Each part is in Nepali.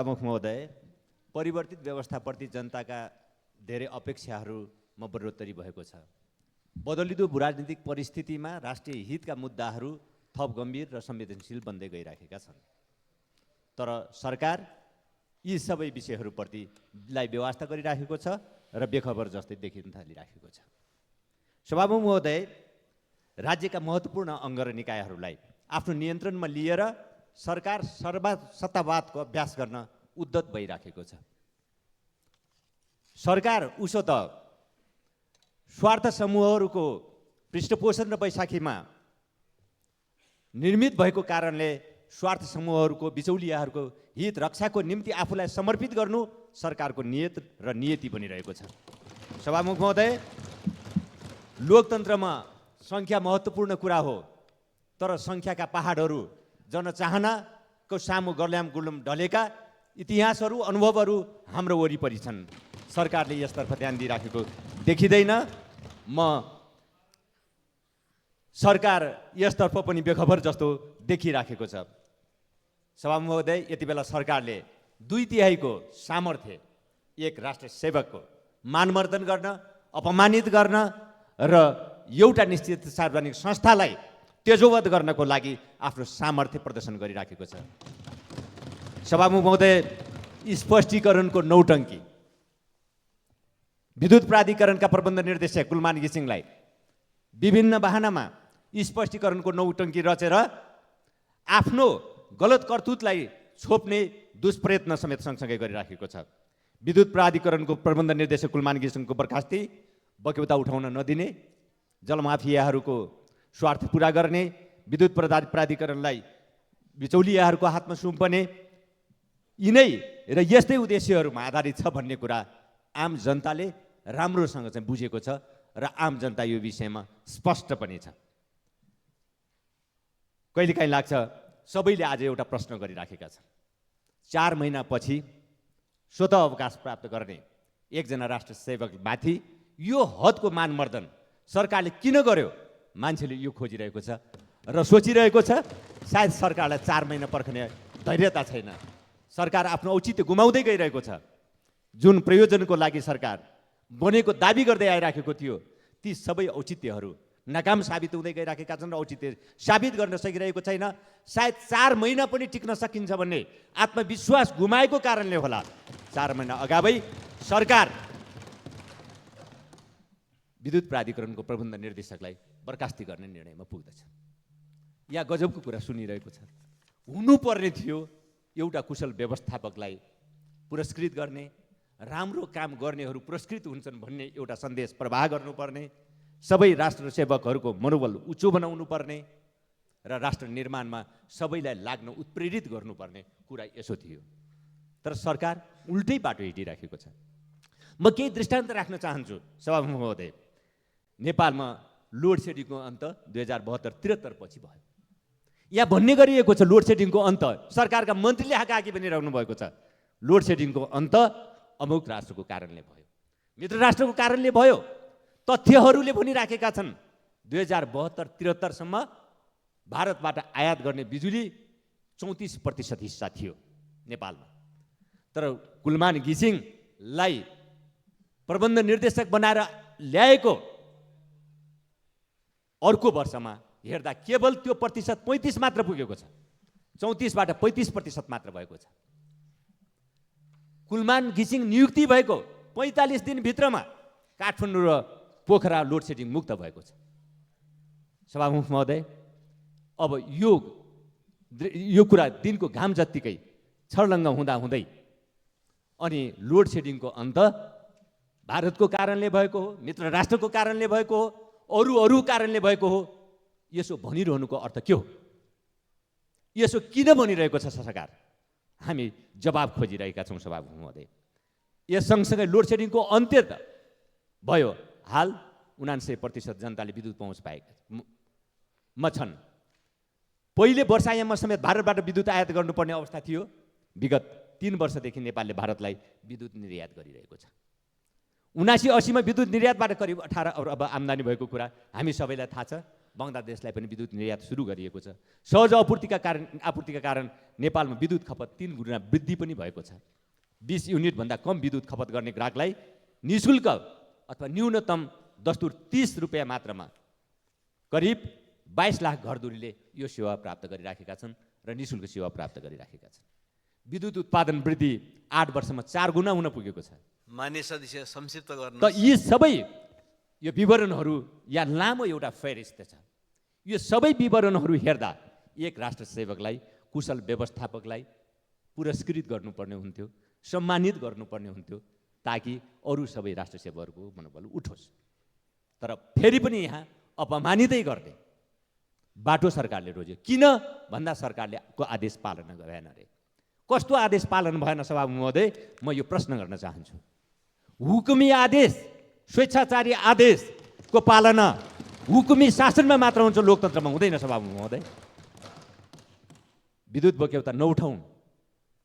प्रमुख महोदय, परिवर्तित व्यवस्थाप्रति जनताका धेरै अपेक्षाहरूमा बढोत्तरी भएको छ। बदलिँदो राजनीतिक परिस्थितिमा राष्ट्रिय हितका मुद्दाहरू थप गम्भीर र संवेदनशील बन्दै गइराखेका छन्। तर सरकार यी सबै विषयहरूप्रति व्यवस्था गरिराखेको छ र बेखबर जस्तै देखिन थालिराखेको छ। सभामुख महोदय, राज्यका महत्त्वपूर्ण अङ्ग र निकायहरूलाई आफ्नो नियन्त्रणमा लिएर सरकार सत्तावादको अभ्यास गर्न उद्यत भइराखेको छ। सरकार उसो त स्वार्थ समूहहरूको पृष्ठपोषण र बैशाखीमा निर्मित भएको कारणले स्वार्थ समूहहरूको बिचौलियाहरूको हित रक्षाको निम्ति आफूलाई समर्पित गर्नु सरकारको नियत र नियति बनिरहेको छ। सभामुख महोदय, लोकतन्त्रमा सङ्ख्या महत्त्वपूर्ण कुरा हो, तर सङ्ख्याका पहाडहरू जनचाहनाको सामु गर्ल्याम गुल्म ढलेका इतिहासहरू अनुभवहरू हाम्रो वरिपरि छन्। सरकारले यसतर्फ ध्यान दिइराखेको देखिँदैन। म सरकार यसतर्फ पनि बेखबर जस्तो देखिराखेको छ। सभामुख महोदय, यति बेला सरकारले 2/3 सामर्थ्य एक राष्ट्र सेवकको मानमर्दन गर्न, अपमानित गर्न र एउटा निश्चित सार्वजनिक संस्थालाई तेजोवध गर्नको लागि आफ्नो सामर्थ्य प्रदर्शन गरिराखेको छ। सभामुख महोदय, स्पष्टीकरणको नौटङ्की विद्युत प्राधिकरणका प्रबन्ध निर्देशक कुलमान घिसिङलाई विभिन्न बहानामा स्पष्टीकरणको नौटङ्की रचेर आफ्नो गलत करतुतलाई छोप्ने दुष्प्रयत्न समेत सँगसँगै गरिराखेको छ। विद्युत प्राधिकरणको प्रबन्ध निर्देशक कुलमान घिसिङको बर्खास्ती, बक्यौता उठाउन नदिने, जलमाफियाहरूको स्वार्थ पुरा गर्ने, विद्युत प्राधिकरणलाई बिचौलियाहरूको हातमा सुम्पने, यिनै र यस्तै उद्देश्यहरूमा आधारित छ भन्ने कुरा आम जनताले राम्रोसँग चाहिँ बुझेको छ र आम जनता यो विषयमा स्पष्ट पनि छ। कहिलेकाहीँ लाग्छ सबैले आज एउटा प्रश्न गरिराखेका छन्, 4 महिनापछि स्वतः अवकाश प्राप्त गर्ने एकजना राष्ट्र सेवकमाथि यो हदको मानमर्दन सरकारले किन गर्यो? मान्छेले यो खोजिरहेको छ र सोचिरहेको छ। सायद सरकारलाई 4 महिना पर्खने धैर्यता छैन। सरकार आफ्नो औचित्य गुमाउँदै गइरहेको छ। जुन प्रयोजनको लागि सरकार बनेको दाबी गर्दै आइराखेको थियो, ती सबै औचित्यहरू नाकाम साबित हुँदै गइराखेका छन् र औचित्य साबित गर्न सकिरहेको छैन। सायद 4 महिना पनि टिक्न सकिन्छ भन्ने आत्मविश्वास गुमाएको कारणले होला 4 महिना अगावै सरकार विद्युत प्राधिकरणको प्रबन्ध निर्देशकलाई बर्खास्ती गर्ने निर्णयमा पुग्दछ। यहाँ गजबको कुरा सुनिरहेको छ। हुनुपर्ने थियो एउटा कुशल व्यवस्थापकलाई पुरस्कृत गर्ने, राम्रो काम गर्नेहरू पुरस्कृत हुन्छन् भन्ने एउटा सन्देश प्रवाह गर्नुपर्ने, सबै राष्ट्र सेवकहरूको मनोबल उच्च बनाउनु पर्ने र राष्ट्र निर्माणमा सबैलाई लाग्न उत्प्रेरित गर्नुपर्ने कुरा यसो थियो। तर सरकार उल्टै बाटो हिँडिराखेको छ। म केही दृष्टान्त राख्न चाहन्छु। सभामुख महोदय, नेपालमा लोड सेडिङको अन्त 2072-73 पछि भयो। यहाँ भन्ने गरिएको छ लोड सेडिङको अन्त, सरकारका मन्त्रीले हाकाहाकी भनिरहनु भएको छ लोड सेडिङको अन्त अमुक राष्ट्रको कारणले भयो, मित्र राष्ट्रको कारणले भयो। तथ्यहरूले भनिराखेका छन् 2072-73 सम्म भारतबाट आयात गर्ने बिजुली 34% हिस्सा थियो नेपालमा। तर कुलमान घिसिङलाई प्रबन्ध निर्देशक बनाएर ल्याएको अर्को वर्षमा हेर्दा केवल त्यो प्रतिशत 35 मात्र पुगेको छ। 34बाट 35% मात्र भएको छ। कुलमान घिसिङ नियुक्ति भएको 45 दिनभित्रमा काठमाडौँ र पोखरा लोड सेडिङ मुक्त भएको छ। सभामुख महोदय, अब यो कुरा दिनको घाम जत्तिकै छर्लङ्ग हुँदै अनि लोड सेडिङको अन्त भारतको कारणले भएको हो, मित्र राष्ट्रको कारणले भएको हो, अरू कारणले भएको हो, यसो भनिरहनुको अर्थ के हो? यसो किन भनिरहेको छ सरकार? हामी जवाब खोजिरहेका छौँ सभामुख महोदय। यस सँगसँगै लोड सेडिङको अन्त्य त भयो। हाल 99% जनताले विद्युत पहुँच पाएका छन्। पहिले वर्षायाममा समेत भारतबाट विद्युत आयात गर्नुपर्ने अवस्था थियो। विगत 3 वर्षदेखि नेपालले भारतलाई विद्युत निर्यात गरिरहेको छ। 79-80 मा विद्युत निर्यातबाट करिब 18 अरब आम्दानी भएको कुरा हामी सबैलाई थाहा छ। बङ्गलादेशलाई पनि विद्युत निर्यात सुरु गरिएको छ। सहज आपूर्तिका कारण नेपालमा विद्युत खपत 3 गुणा वृद्धि पनि भएको छ। 20 युनिटभन्दा कम विद्युत खपत गर्ने ग्राहकलाई निःशुल्क अथवा न्यूनतम दस्तुर 30 रुपियाँ मात्रामा करिब 22 लाख घरधुरीले यो सेवा प्राप्त गरिराखेका छन् र निःशुल्क सेवा प्राप्त गरिराखेका छन्। विद्युत उत्पादन वृद्धि 8 वर्षमा 4 गुणा हुन पुगेको छ। मान्य सदस्य संक्षिप्त गर्न। त यी सबै यो विवरणहरू या लामो एउटा फेरिस्त छ। यो सबै विवरणहरू हेर्दा एक राष्ट्र सेवकलाई, कुशल व्यवस्थापकलाई पुरस्कृत गर्नुपर्ने हुन्थ्यो, सम्मानित गर्नुपर्ने हुन्थ्यो, ताकि अरू सबै राष्ट्र सेवकहरूको मनोबल उठोस्। तर फेरि पनि यहाँ अपमानितै गर्ने बाटो सरकारले रोज्यो। किन भन्दा सरकारले को आदेश पालना गरेन रे। कस्तो आदेश पालन भएन सभामुख महोदय, म यो प्रश्न गर्न चाहन्छु। हुकुमी आदेश, स्वेच्छाचारी आदेशको पालना हुकुमी शासनमा मात्र हुन्छ, लोकतन्त्रमा हुँदैन सभामुख महोदय। विद्युत बक्यौता नउठाउँ,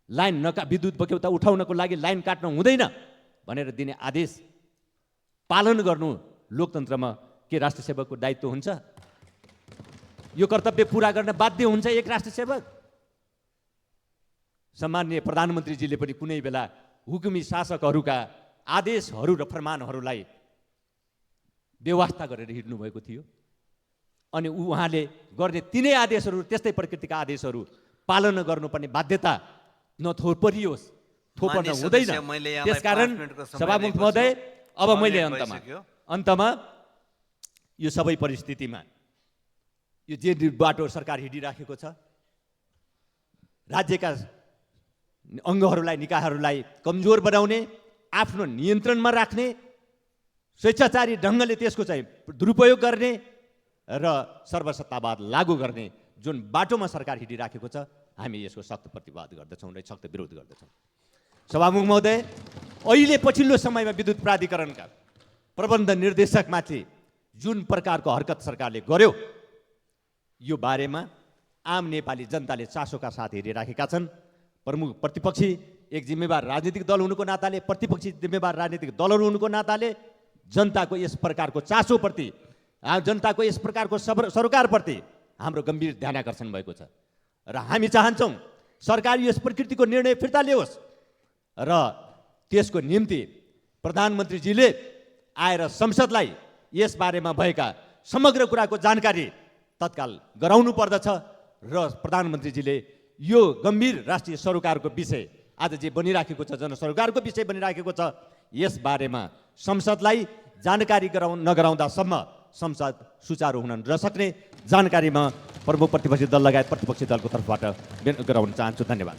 लाइन विद्युत बक्यौता उठाउनको लागि लाइन काट्न हुँदैन भनेर दिने आदेश पालन गर्नु लोकतन्त्रमा के राष्ट्र सेवकको दायित्व हुन्छ? यो कर्तव्य पुरा गर्न बाध्य हुन्छ एक राष्ट्र सेवक। सम्माननीय प्रधानमन्त्रीजीले पनि कुनै बेला हुकुमी शासकहरूका आदेशहरू र फरमानहरूलाई व्यवस्था गरेर हिँड्नु भएको थियो, अनि उहाँले गर्ने तिनै आदेशहरू, त्यस्तै प्रकृतिका आदेशहरू पालना गर्नुपर्ने बाध्यता नथोपरियोस्, थोपर्न हुँदैन। त्यसकारण सभामुख महोदय, अब मैले अन्तमा यो सबै परिस्थितिमा यो जे बाटो सरकार हिँडिराखेको छ, राज्यका अङ्गहरूलाई, निकायहरूलाई कमजोर बनाउने, आफ्नो नियन्त्रणमा राख्ने, स्वेच्छाचारी ढङ्गले त्यसको चाहिँ दुरुपयोग गर्ने र सर्वसत्तावाद लागू गर्ने जुन बाटोमा सरकार हिँडिराखेको छ, हामी यसको सख्त प्रतिवाद गर्दछौँ र सख्त विरोध गर्दछौँ। सभामुख महोदय, अहिले पछिल्लो समयमा विद्युत प्राधिकरणका प्रबन्ध निर्देशकमाथि जुन प्रकारको हरकत सरकारले गर्यो, यो बारेमा आम नेपाली जनताले चासोका साथ हेरिराखेका छन्। प्रमुख प्रतिपक्षी एक जिम्मेवार राजनीतिक दल हुनुको नाताले, प्रतिपक्षी जिम्मेवार राजनीतिक दलहरू हुनुको नाताले जनताको यस प्रकारको चासोप्रति, जनताको यस प्रकारको सरकारप्रति हाम्रो गम्भीर ध्यानाकर्षण भएको छ र हामी चाहन्छौँ सरकार यस प्रकृतिको निर्णय फिर्ता ल्याओस् र त्यसको निम्ति प्रधानमन्त्रीजीले आएर संसदलाई यस बारेमा भएका समग्र कुराको जानकारी तत्काल गराउनु पर्दछ र प्रधानमन्त्रीजीले यो गम्भीर राष्ट्रिय सरोकारको विषय, आज जे बनिराखेको छ, जनसरोकारको विषय बनिराखेको छ, यस बारेमा संसदलाई जानकारी नगराउँदासम्म संसद सुचारू हुन नसक्ने जानकारीमा प्रमुख प्रतिपक्षी दल लगायत प्रतिपक्षी दलको तर्फबाट गराउन चाहन्छु। धन्यवाद।